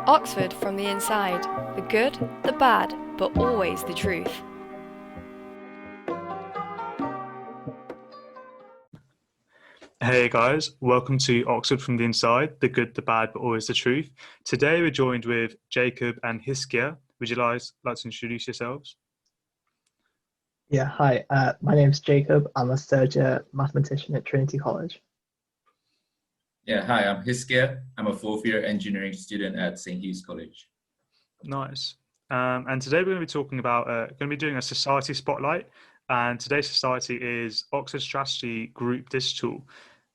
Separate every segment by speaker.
Speaker 1: Oxford from the inside. The good, the bad, but always the truth.
Speaker 2: Hey guys, welcome to Oxford from the Inside, the good, the bad, but always the truth. Today we're joined with Jacob and Hizkia. Would you like to introduce yourselves?
Speaker 3: Yeah, hi. My name's Jacob. I'm a third year mathematician at Trinity College.
Speaker 4: Yeah, hi, I'm Hizkia. I'm a fourth year engineering student at St. Hugh's College.
Speaker 2: Nice. And today we're going to be talking about, going to be doing a society spotlight. And today's society is Oxford Strategy Group Digital.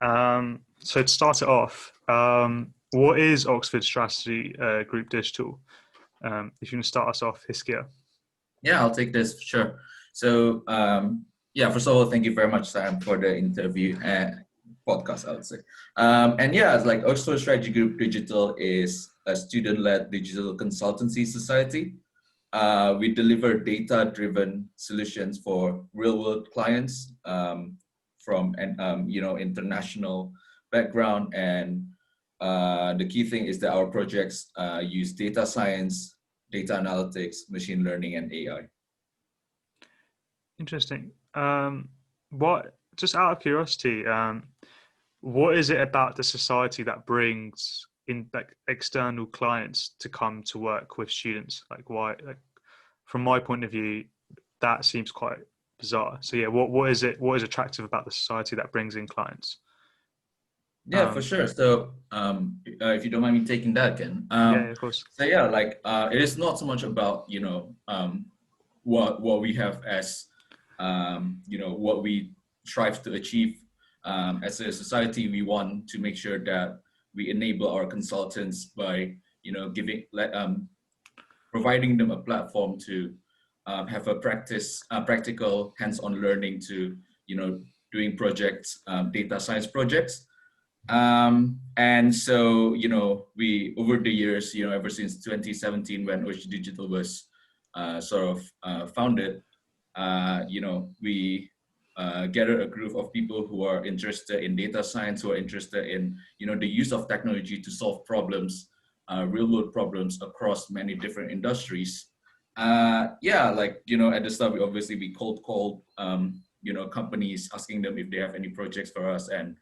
Speaker 2: So to start it off, what is Oxford Strategy Group Digital? If you want to start us off, Hizkia.
Speaker 4: Yeah, I'll take this, sure. So, first of all, thank you very much, Sam, for the interview and podcast, I would say. It's like Oxford Strategy Group Digital is a student-led digital consultancy society. We deliver data-driven solutions for real-world clients from international background, and the key thing is that our projects use data science, data analytics, machine learning, and AI.
Speaker 2: Interesting. Just out of curiosity, what is it about the society that brings in like external clients to come to work with students? Like why, from my point of view, that seems quite bizarre. So yeah, what is it? What is attractive about the society that brings in clients?
Speaker 4: Yeah, for sure. So, if you don't mind me taking that again.
Speaker 2: Yeah, of course.
Speaker 4: It is not so much about what we have as what we strive to achieve as a society. We want to make sure that we enable our consultants by providing them a platform to have a practical hands-on learning to doing projects, data science projects. And so, we, over the years, ever since 2017, when OSGD Digital was founded, we gathered a group of people who are interested in data science, who are interested in, the use of technology to solve problems, real world problems across many different industries. At the start, we cold called, companies, asking them if they have any projects for us, and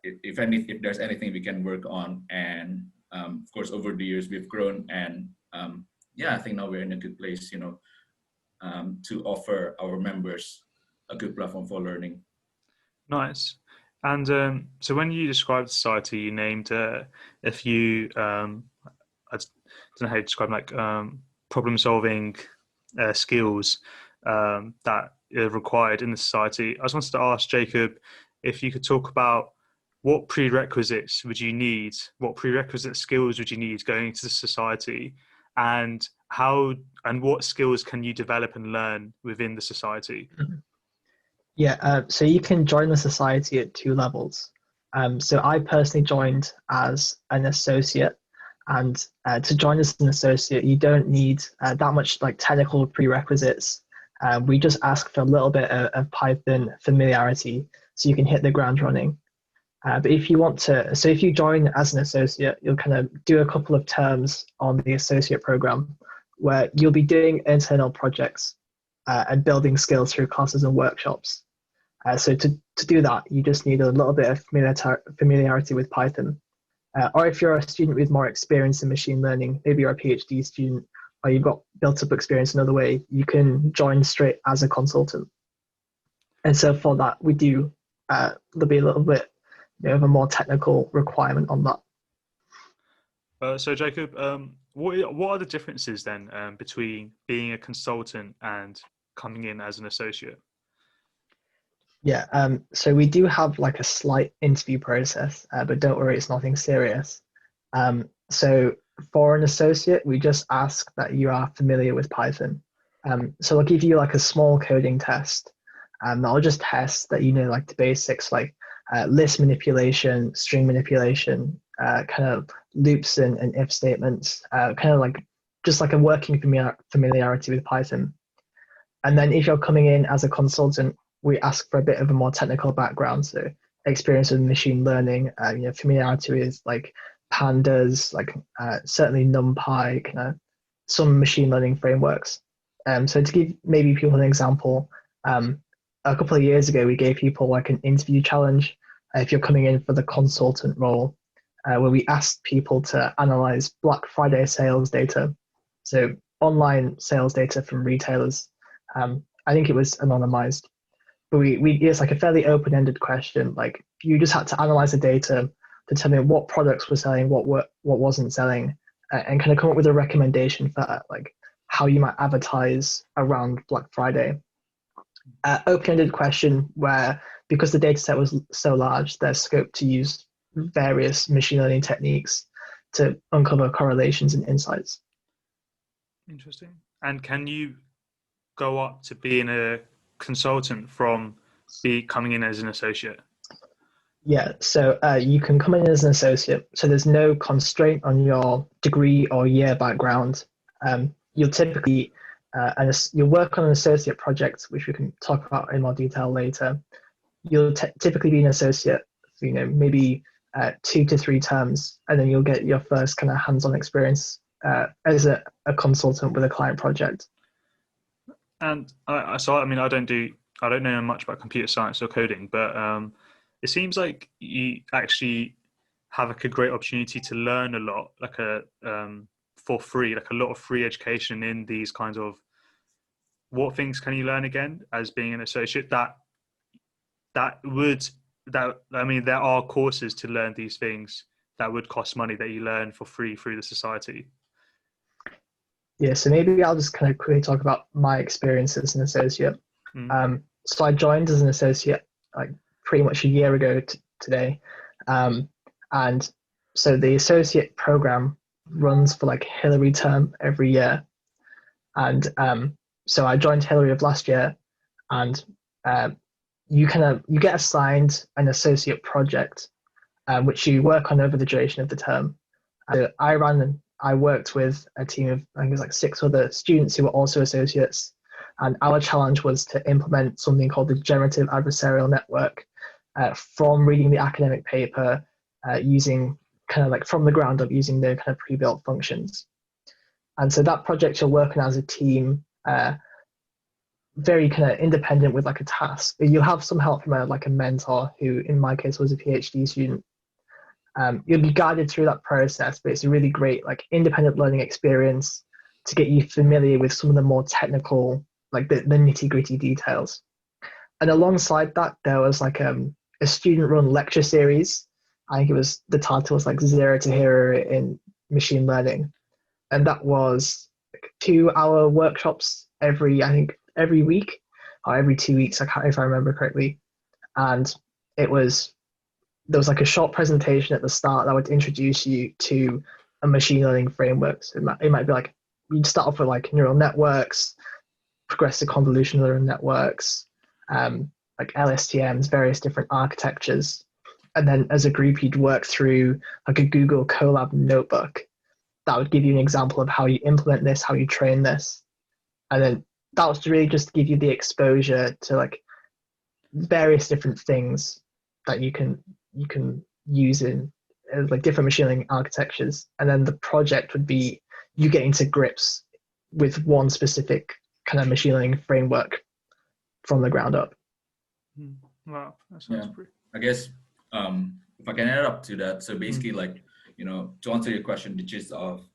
Speaker 4: if there's anything we can work on. And of course, over the years we've grown, and I think now we're in a good place, to offer our members a good platform for learning.
Speaker 2: Nice. And so when you described society, you named a few, I don't know how to describe, like problem solving skills that are required in the society. I just wanted to ask Jacob if you could talk about what prerequisites would you need, what prerequisite skills would you need going into the society, and what skills can you develop and learn within the society?
Speaker 3: Yeah, so you can join the society at two levels. So I personally joined as an associate, and to join as an associate, you don't need that much like technical prerequisites. We just ask for a little bit of Python familiarity so you can hit the ground running. But if you join as an associate, you'll kind of do a couple of terms on the associate program where you'll be doing internal projects and building skills through classes and workshops. So to do that, you just need a little bit of familiarity with Python. Or if you're a student with more experience in machine learning, maybe you're a PhD student, or you've got built up experience another way, you can join straight as a consultant. And so for that, there'll be a little bit of a more technical requirement on that.
Speaker 2: So Jacob, what are the differences then between being a consultant and coming in as an associate?
Speaker 3: Yeah, so we do have like a slight interview process, but don't worry, it's nothing serious. So for an associate, we just ask that you are familiar with Python. So I'll give you like a small coding test. I'll just test that like the basics, like list manipulation, string manipulation, kind of loops and if statements, kind of like just like a working familiarity with Python. And then if you're coming in as a consultant, we ask for a bit of a more technical background, so experience with machine learning, familiarity with like pandas, like certainly NumPy, some machine learning frameworks. So to give maybe people an example, a couple of years ago, we gave people like an interview challenge if you're coming in for the consultant role, where we asked people to analyze Black Friday sales data, so online sales data from retailers. I think it was anonymized, but it's like a fairly open-ended question. Like you just had to analyze the data, determine what products were selling, what wasn't selling, and kind of come up with a recommendation for like how you might advertise around Black Friday. Open-ended question where, because the data set was so large, there's scope to use various machine learning techniques to uncover correlations and insights.
Speaker 2: Interesting. And can you go up to being a consultant from coming in as an associate?
Speaker 3: Yeah, so you can come in as an associate. So there's no constraint on your degree or year background. You'll typically you'll work on an associate project, which we can talk about in more detail later. You'll typically be an associate, maybe 2 to 3 terms, and then you'll get your first kind of hands-on experience as a consultant with a client project.
Speaker 2: And I don't know much about computer science or coding, but it seems like you actually have like a great opportunity to learn a lot, like for free, like a lot of free education in these kinds of. What things can you learn again as being an associate? There are courses to learn these things that would cost money that you learn for free through the society.
Speaker 3: Yeah, so maybe I'll just kind of quickly talk about my experience as an associate. So I joined as an associate like pretty much a year ago today. And so the associate program runs for like Hillary term every year. And so I joined Hillary of last year, and you get assigned an associate project, which you work on over the duration of the term. I worked with a team of, I think it was like 6 other students who were also associates, and our challenge was to implement something called the generative adversarial network from reading the academic paper, using kind of like from the ground up, using the kind of pre-built functions. And so that project you're working as a team, very kind of independent with like a task. You'll have some help from a mentor who, in my case, was a PhD student. You'll be guided through that process, but it's a really great like independent learning experience to get you familiar with some of the more technical, like the nitty-gritty details. And alongside that, there was like a student-run lecture series. I think the title was like Zero to Hero in Machine Learning. And that was like 2-hour workshops every week or every 2 weeks, if I remember correctly. And there was like a short presentation at the start that would introduce you to a machine learning framework. So it might be like, you'd start off with like neural networks, progress to convolutional neural networks, like LSTMs, various different architectures. And then as a group, you'd work through like a Google Colab notebook that would give you an example of how you implement this, how you train this. And then that was to really just give you the exposure to like various different things that you can use in like different machine learning architectures. And then the project would be you getting to grips with one specific kind of machine learning framework from the ground up.
Speaker 2: Wow, that sounds pretty.
Speaker 4: I guess if I can add up to that, so basically like, to answer your question, the gist of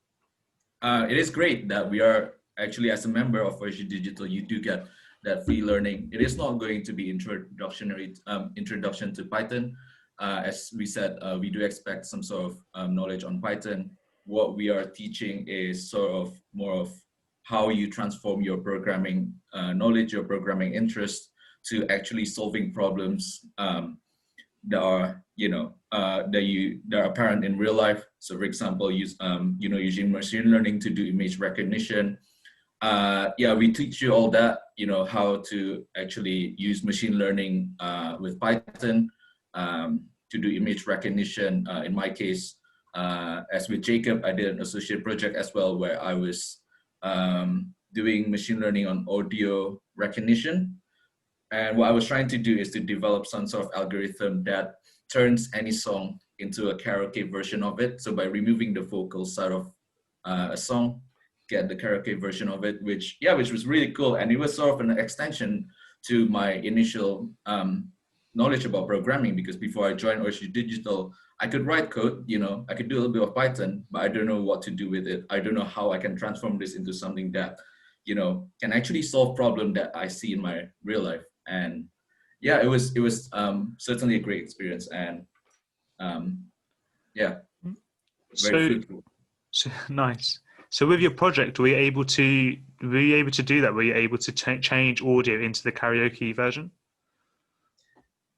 Speaker 4: it is great that we are actually, as a member of OSGD Digital, you do get that free learning. It is not going to be introduction to Python. As we said, we do expect some sort of knowledge on Python. What we are teaching is sort of more of how you transform your programming knowledge, your programming interest, to actually solving problems that are that are apparent in real life. So, for example, using machine learning to do image recognition. We teach you all that, how to actually use machine learning with Python to do image recognition. In my case, as with Jacob, I did an associate project as well where I was doing machine learning on audio recognition. And what I was trying to do is to develop some sort of algorithm that turns any song into a karaoke version of it. So by removing the vocals side of a song, get the karaoke version of it, which was really cool. And it was sort of an extension to my initial knowledge about programming, because before I joined OSGD Digital, I could write code, I could do a little bit of Python, but I don't know what to do with it. I don't know how I can transform this into something that, can actually solve problem that I see in my real life. And yeah, it was certainly a great experience, and very fruitful.
Speaker 2: So nice. So with your project, were you able to do that? Were you able to change audio into the karaoke version?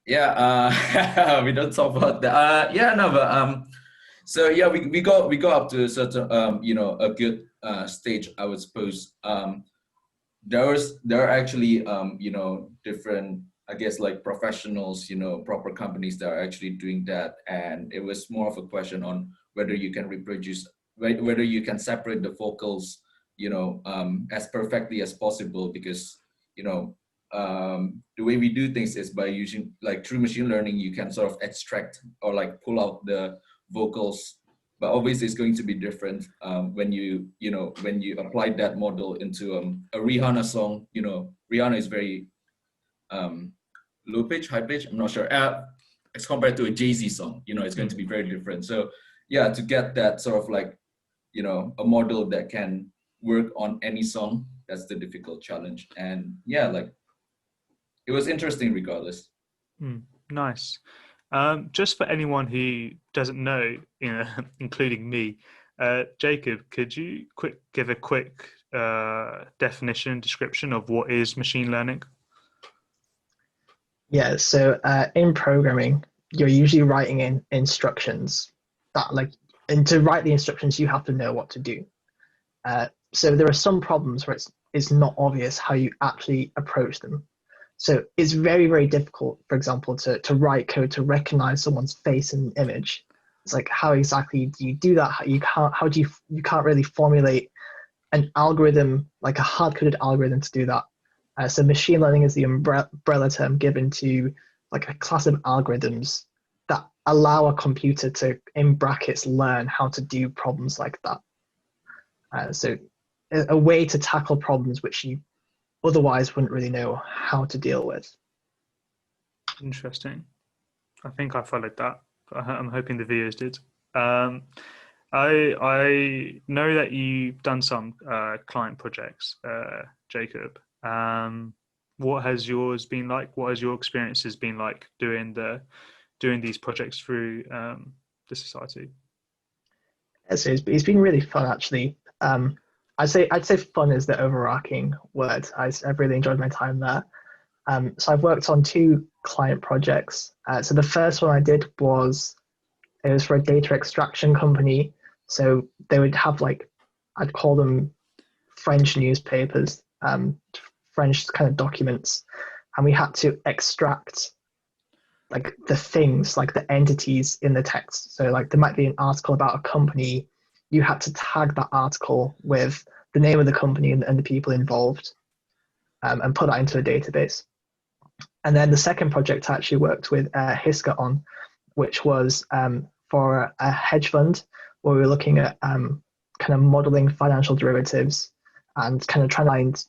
Speaker 4: Yeah, we don't talk about that. So yeah, we got up to a certain a good stage, I would suppose. There are actually different, I guess, like professionals, proper companies that are actually doing that, and it was more of a question on whether you can reproduce, whether you can separate the vocals, as perfectly as possible, because the way we do things is by using, like, through machine learning, you can sort of extract or like pull out the vocals, but obviously it's going to be different when you apply that model into a Rihanna song. Rihanna is very low pitch, high pitch, I'm not sure, as compared to a Jay-Z song. It's going to be very different. So yeah, to get that sort of like a model that can work on any song, that's the difficult challenge. And yeah, like, it was interesting regardless.
Speaker 2: Nice. Just for anyone who doesn't know, including me, Jacob, could you give a quick definition and description of what is machine learning?
Speaker 3: Yeah, so in programming, you're usually writing in instructions and to write the instructions, you have to know what to do. So there are some problems where it's not obvious how you actually approach them. So it's very, very difficult, for example, to write code to recognize someone's face in an image. It's like, how exactly do you do that? You can't really formulate an algorithm, like a hard-coded algorithm, to do that. So machine learning is the umbrella term given to like a class of algorithms that allow a computer to, in brackets, learn how to do problems like that. So a way to tackle problems which you otherwise wouldn't really know how to deal with.
Speaker 2: Interesting. I think I followed that. I'm hoping the viewers did. I know that you've done some client projects, Jacob. What has yours been like? What has your experiences been like doing these projects through the society?
Speaker 3: So it's been really fun, actually. I'd say fun is the overarching word. I've really enjoyed my time there. So I've worked on 2 client projects. So the first one I did was for a data extraction company. So they would have, like, I'd call them French newspapers, French kind of documents, and we had to extract like the things, like the entities in the text. So like there might be an article about a company, you had to tag that article with the name of the company and the people involved, and put that into a database. And then the second project I actually worked with Hizkia on, which was for a hedge fund, where we were looking at kind of modeling financial derivatives and kind of trying to find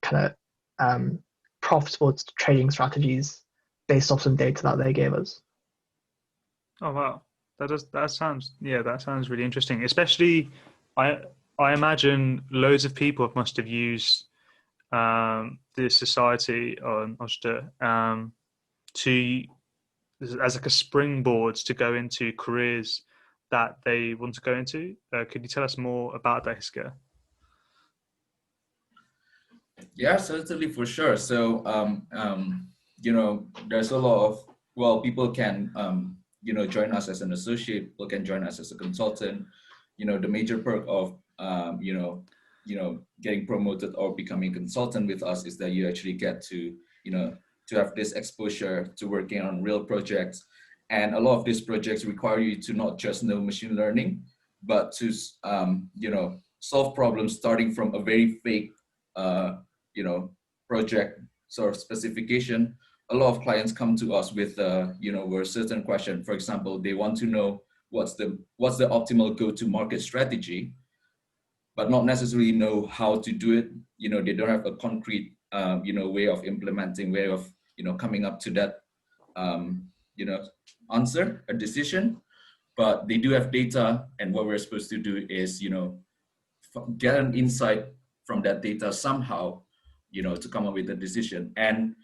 Speaker 3: kind of profitable trading strategies based off some data that they gave us.
Speaker 2: Oh wow, that sounds really interesting. Especially, I imagine loads of people must have used the society on OSGD to as like a springboard to go into careers that they want to go into. Could you tell us more about that, Hizkia?
Speaker 4: Yeah, certainly, for sure. So, there's a lot of, people can, join us as an associate, people can join us as a consultant. The major perk of, getting promoted or becoming a consultant with us is that you actually get to, to have this exposure to working on real projects. And a lot of these projects require you to not just know machine learning, but to, solve problems starting from a very fake, project sort of specification a lot of clients come to us with with a certain question. For example, they want to know what's the optimal go-to-market strategy, but not necessarily know how to do it. They don't have a concrete way of implementing, way of coming up to that answer, a decision. But they do have data, and what we're supposed to do is get an insight from that data somehow, to come up with a decision. And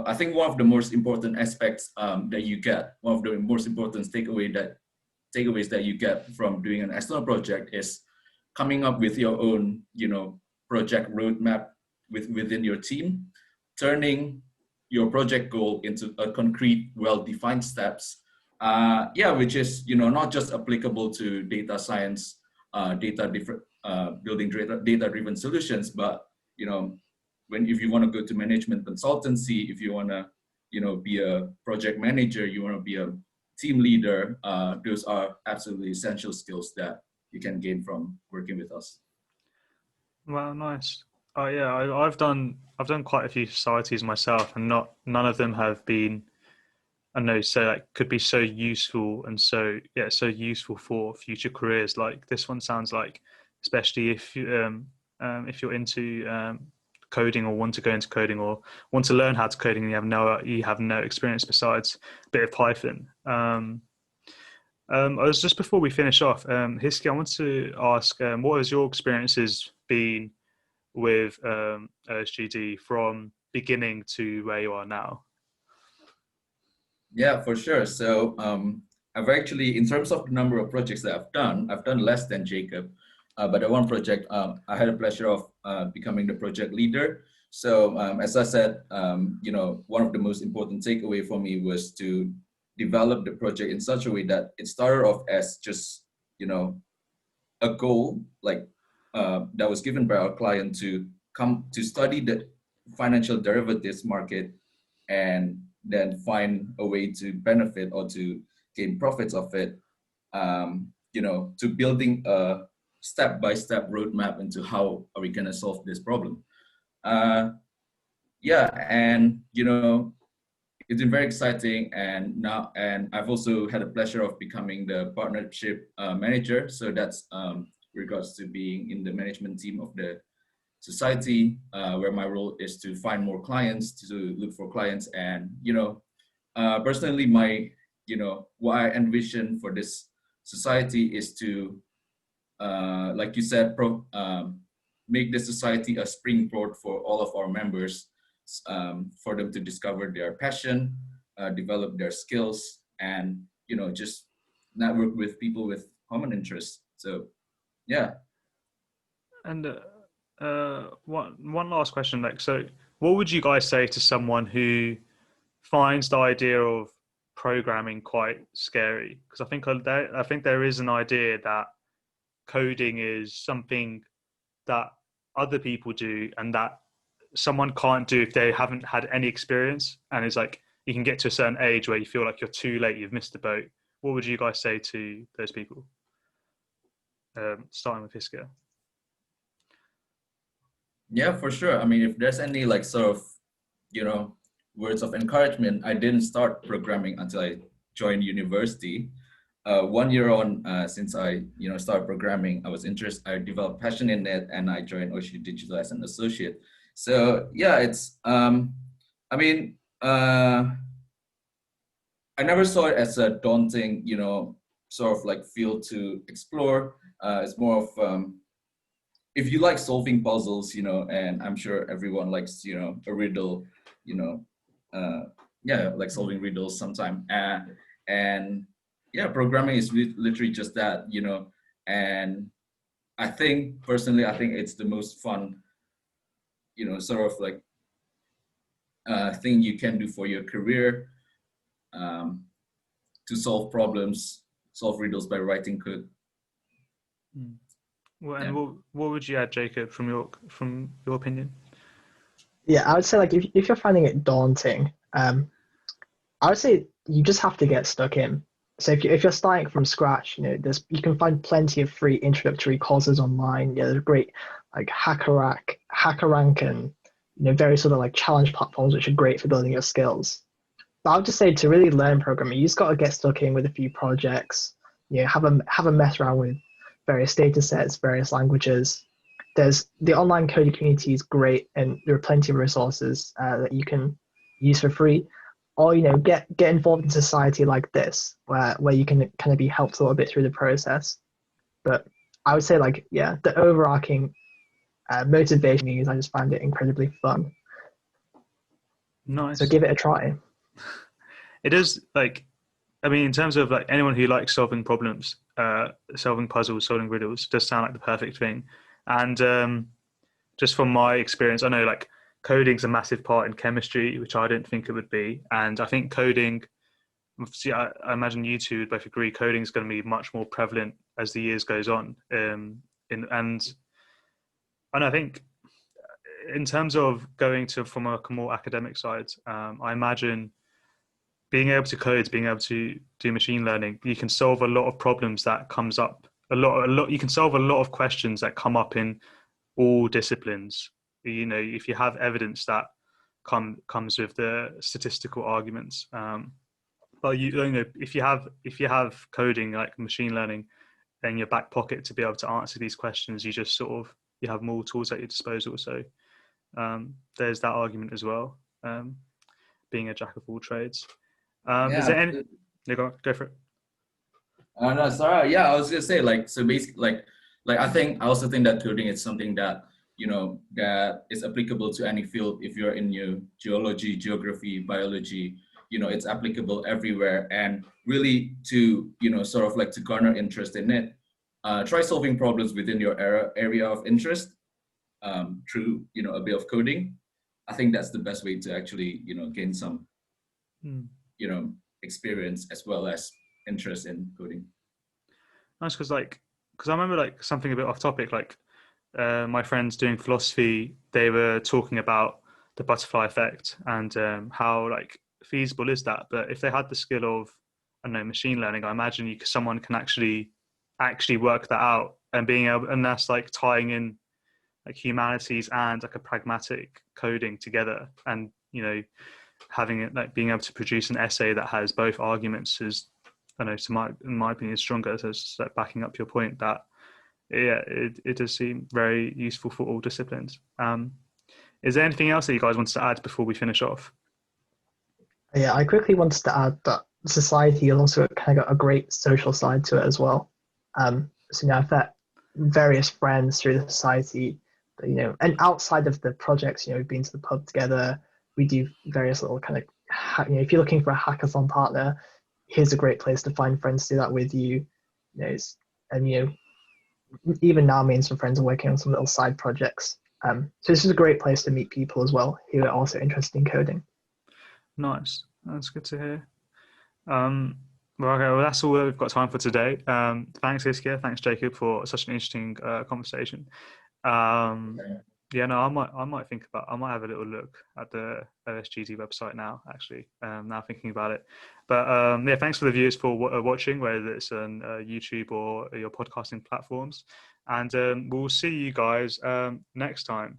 Speaker 4: I think one of the most important aspects that you get, one of the most important takeaways that you get from doing an external project is coming up with your own project roadmap within your team, turning your project goal into a concrete, well-defined steps, which is not just applicable to data science, building data-driven solutions, but if you want to go to management consultancy, if you want to be a project manager, you want to be a team leader, those are absolutely essential skills that you can gain from working with us.
Speaker 2: Wow, nice. Oh yeah, I've done quite a few societies myself, and none of them have been, I know, could be so useful and so useful for future careers. Like this one sounds like, especially if you're into coding, or want to go into coding, or want to learn how to coding, and you have no experience besides a bit of Python. I was just, before we finish off, Hizkia, I want to ask, what has your experiences been with OSGD from beginning to where you are now?
Speaker 4: Yeah, for sure. So I've actually, in terms of the number of projects that I've done less than Jacob. But the one project, I had the pleasure of becoming the project leader. So as I said, one of the most important takeaway for me was to develop the project in such a way that it started off as just, a goal that was given by our client to come to study the financial derivatives market, and then find a way to benefit or to gain profits of it, to building a step-by-step roadmap into how are we going to solve this problem. And it's been very exciting, and I've also had the pleasure of becoming the partnership manager. So that's regards to being in the management team of the society, where my role is to find more clients, to look for clients, and personally, what I envision for this society is to, like you said, make the society a springboard for all of our members, for them to discover their passion, develop their skills, and just network with people with common interests. So, yeah.
Speaker 2: And one last question, so what would you guys say to someone who finds the idea of programming quite scary? Because I think there is an idea that coding is something that other people do and that someone can't do if they haven't had any experience, and it's like you can get to a certain age where you feel like you're too late, you've missed the boat. What would you guys say to those people? Starting with Hizkia.
Speaker 4: Yeah, for sure. I mean, if there's any sort of words of encouragement, I didn't start programming until I joined university. 1 year on, since I started programming, I developed passion in it, and I joined OSGD Digital as an associate. So yeah, it's I never saw it as a daunting sort of field to explore. It's more of if you like solving puzzles, and I'm sure everyone likes a riddle, like solving riddles sometime, and yeah, programming is literally just that, and I think personally, it's the most fun, sort of thing you can do for your career, to solve problems, solve riddles by writing code.
Speaker 2: Well, and what would you add, Jacob, from your opinion?
Speaker 3: Yeah, I would say if you're finding it daunting, I would say you just have to get stuck in. So if you're starting from scratch, you can find plenty of free introductory courses online. Yeah, there's great HackerRank and very sort of like challenge platforms, which are great for building your skills. But I would just say to really learn programming, you just got to get stuck in with a few projects. Have a mess around with various data sets, various languages. There's the online coding community is great, and there are plenty of resources that you can use for free. Or get involved in society like this, where you can kind of be helped a little bit through the process. But I would say the overarching motivation is I just find it incredibly fun.
Speaker 2: Nice.
Speaker 3: So give it a try.
Speaker 2: It is in terms of like anyone who likes solving problems, solving puzzles, solving riddles, does sound like the perfect thing. And just from my experience, I know like coding's a massive part in chemistry, which I didn't think it would be. And I think coding, obviously, I imagine you two would both agree, coding is going to be much more prevalent as the years goes on. And I think in terms of going to from a more academic side, I imagine being able to code, being able to do machine learning, you can solve a lot of problems that comes up. You can solve a lot of questions that come up in all disciplines. If you have evidence that comes with the statistical arguments. But if you have coding like machine learning in your back pocket to be able to answer these questions, you just you have more tools at your disposal. So there's that argument as well. Being a jack of all trades. Is there any? Go for it.
Speaker 4: No, sorry. Yeah, I was gonna say so basically I think I also think that coding is something that that is applicable to any field. If you're in your geology, geography, biology, it's applicable everywhere. And really to sort of to garner interest in it, try solving problems within your area of interest through a bit of coding. I think that's the best way to actually gain some experience as well as interest in coding.
Speaker 2: Nice, because I remember something a bit off topic, my friends doing philosophy, they were talking about the butterfly effect and how feasible is that. But if they had the skill of, I don't know, machine learning, I imagine someone can actually work that out, and that's tying in humanities and a pragmatic coding together, and having it being able to produce an essay that has both arguments is, I know, in my opinion, is stronger. So it's backing up your point that it does seem very useful for all disciplines. Is there anything else that you guys wanted to add before we finish off?
Speaker 3: Yeah, I quickly wanted to add that society has also kind of got a great social side to it as well. So I've met various friends through the society, and outside of the projects, we've been to the pub together. We do various little kind of, if you're looking for a hackathon partner, here's a great place to find friends to do that with you. Even now, me and some friends are working on some little side projects. So this is a great place to meet people as well who are also interested in coding.
Speaker 2: Nice, that's good to hear. Well, that's all that we've got time for today. Thanks, Hizkia. Thanks, Jacob, for such an interesting conversation. I might have a little look at the OSGD website now, actually, now thinking about it. But thanks for the viewers for watching, whether it's on YouTube or your podcasting platforms. And we'll see you guys next time.